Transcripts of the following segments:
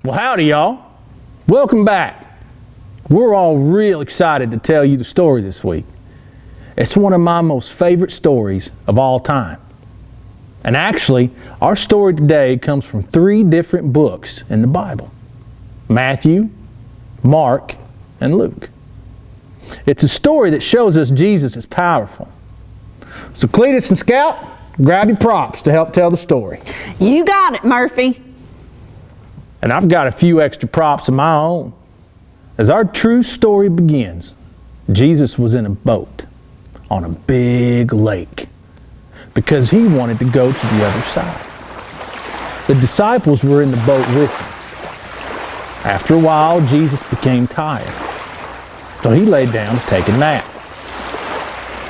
Well, howdy, y'all. Welcome back. We're all real excited to tell you the story this week. It's one of my most favorite stories of all time. And actually, our story today comes from 3 different books in the Bible: Matthew, Mark, and Luke. It's a story that shows us Jesus is powerful. So Cletus and Scout, grab your props to help tell the story. You got it, Murphy. And I've got a few extra props of my own. As our true story begins, Jesus was in a boat on a big lake because he wanted to go to the other side. The disciples were in the boat with him. After a while, Jesus became tired, so he laid down to take a nap.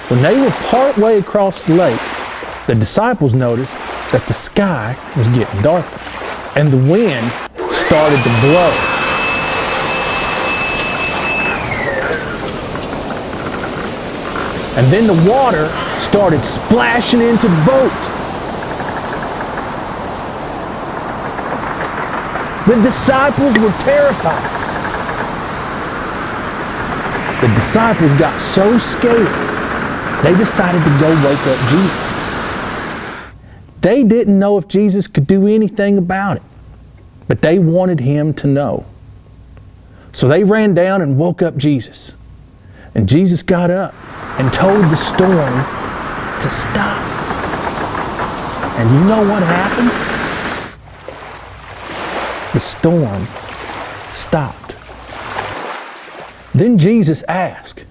When they were part way across the lake, the disciples noticed that the sky was getting darker and the wind started to blow. And then the water started splashing into the boat. The disciples were terrified. The disciples got so scared, they decided to go wake up Jesus. They didn't know if Jesus could do anything about it, but they wanted him to know. So they ran down and woke up Jesus. And Jesus got up and told the storm to stop. And you know what happened? The storm stopped. Then Jesus asked,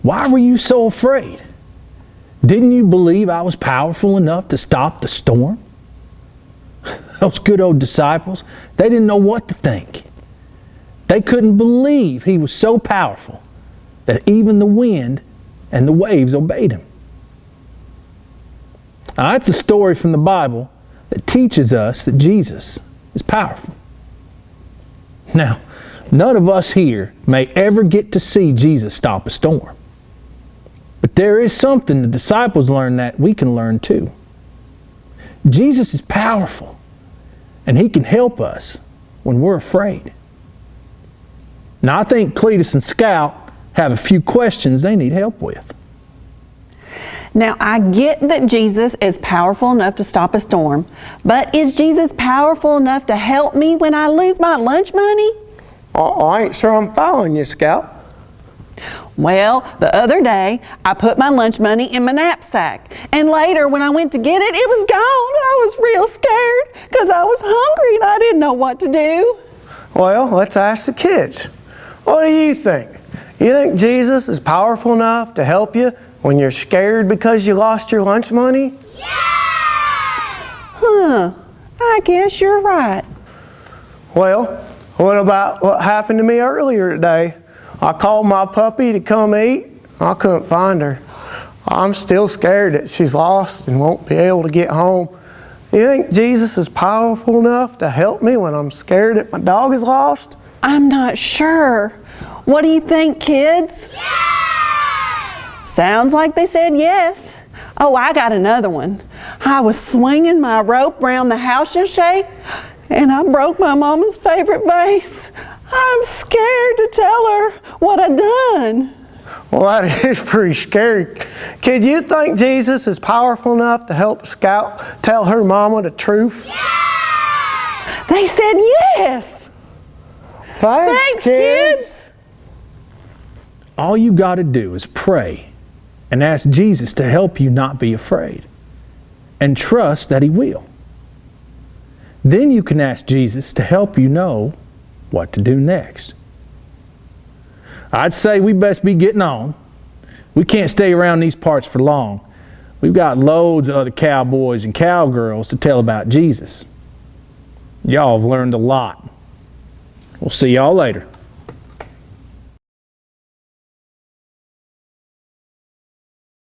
"Why were you so afraid? Didn't you believe I was powerful enough to stop the storm?" Those good old disciples, they didn't know what to think. They couldn't believe he was so powerful that even the wind and the waves obeyed him. Now, that's a story from the Bible that teaches us that Jesus is powerful. Now, none of us here may ever get to see Jesus stop a storm. But there is something the disciples learned that we can learn too. Jesus is powerful, and he can help us when we're afraid. Now, I think Cletus and Scout have a few questions they need help with. Now, I get that Jesus is powerful enough to stop a storm, but is Jesus powerful enough to help me when I lose my lunch money? I ain't sure I'm following you, Scout. Well, the other day, I put my lunch money in my knapsack, and later when I went to get it, it was gone. I was real scared because I was hungry and I didn't know what to do. Well, let's ask the kids. What do you think? You think Jesus is powerful enough to help you when you're scared because you lost your lunch money? Yeah! I guess you're right. Well, what about what happened to me earlier today? I called my puppy to come eat. I couldn't find her. I'm still scared that she's lost and won't be able to get home. You think Jesus is powerful enough to help me when I'm scared that my dog is lost? I'm not sure. What do you think, kids? Yeah! Sounds like they said yes. Oh, I got another one. I was swinging my rope around the house yesterday, and I broke my mama's favorite vase. I'm scared to tell her what I done. Well, that is pretty scary. Kid, you think Jesus is powerful enough to help Scout tell her mama the truth? Yeah! They said yes. Thanks, kids. All you got to do is pray and ask Jesus to help you not be afraid, and trust that he will. Then you can ask Jesus to help you know what to do next. I'd say we best be getting on. We can't stay around these parts for long. We've got loads of other cowboys and cowgirls to tell about Jesus. Y'all have learned a lot. We'll see y'all later.